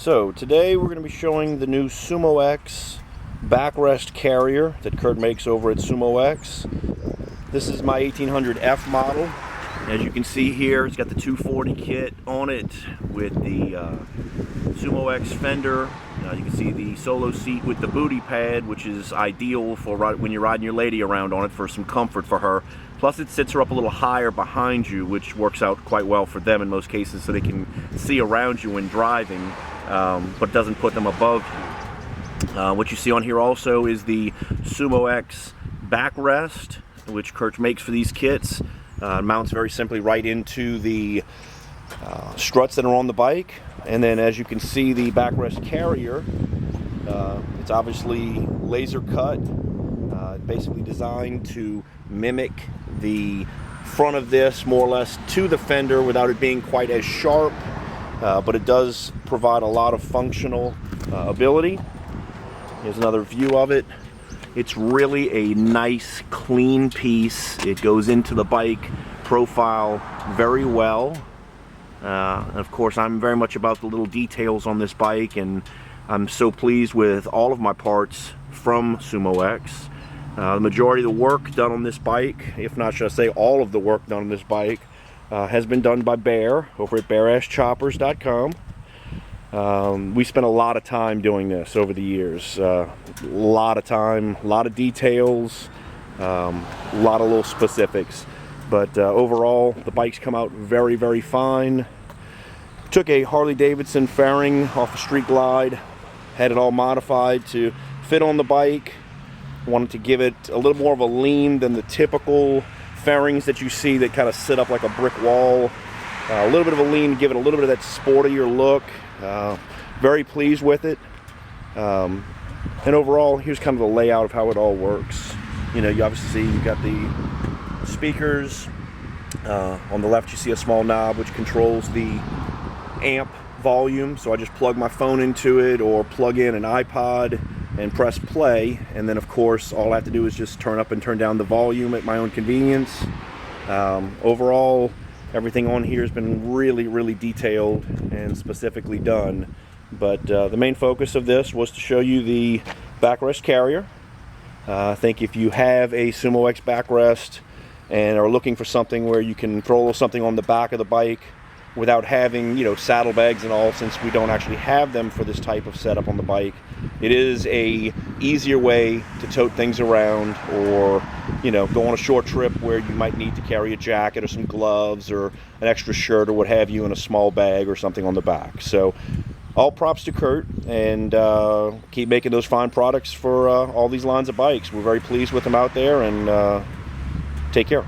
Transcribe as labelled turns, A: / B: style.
A: So today we're going to be showing the new Sumo X backrest carrier that Kurt makes over at Sumo X. This is my 1800F model. As you can see here, it's got the 240 kit on it with the Sumo X fender. You can see the solo seat with the booty pad, which is ideal for when you're riding your lady around on it for some comfort for her. Plus it sits her up a little higher behind you, which works out quite well for them in most cases, so they can see around you when driving, but doesn't put them above you. What you see on here also is the Sumo X backrest, which Kurt makes for these kits. Mounts very simply right into the struts that are on the bike. And then as you can see, the backrest carrier, it's obviously laser cut, basically designed to mimic the front of this more or less to the fender without it being quite as sharp, but it does provide a lot of functional ability. Here's another view of it. It's really a nice, clean piece. It goes into the bike profile very well. And of course, I'm very much about the little details on this bike, and I'm so pleased with all of my parts from Sumo X. The majority of the work done on this bike, if not should I say all of the work done on this bike, has been done by Bear over at backrestchoppers.com. We spent a lot of time doing this over the years. A lot of time, a lot of details, a lot of little specifics. But overall, the bikes come out very, very fine. Took a Harley-Davidson fairing off a Street Glide, had it all modified to fit on the bike. Wanted to give it a little more of a lean than the typical fairings that you see that kind of sit up like a brick wall. A little bit of a lean, give it a little bit of that sportier look. Very pleased with it. And overall, here's kind of the layout of how it all works. You know, you obviously see you've got the speakers. On the left you see a small knob which controls the amp volume, so I just plug my phone into it or plug in an iPod and press play, and then of course all I have to do is just turn up and turn down the volume at my own convenience. Overall, everything on here has been really, really detailed and specifically done, but the main focus of this was to show you the backrest carrier. I think if you have a Sumo X backrest and are looking for something where you can throw something on the back of the bike without having, you know, saddlebags and all, since we don't actually have them for this type of setup on the bike, it is a easier way to tote things around, or, you know, go on a short trip where you might need to carry a jacket or some gloves or an extra shirt or what have you in a small bag or something on the back. So all props to Kurt, and keep making those fine products for all these lines of bikes. We're very pleased with them out there, and take care.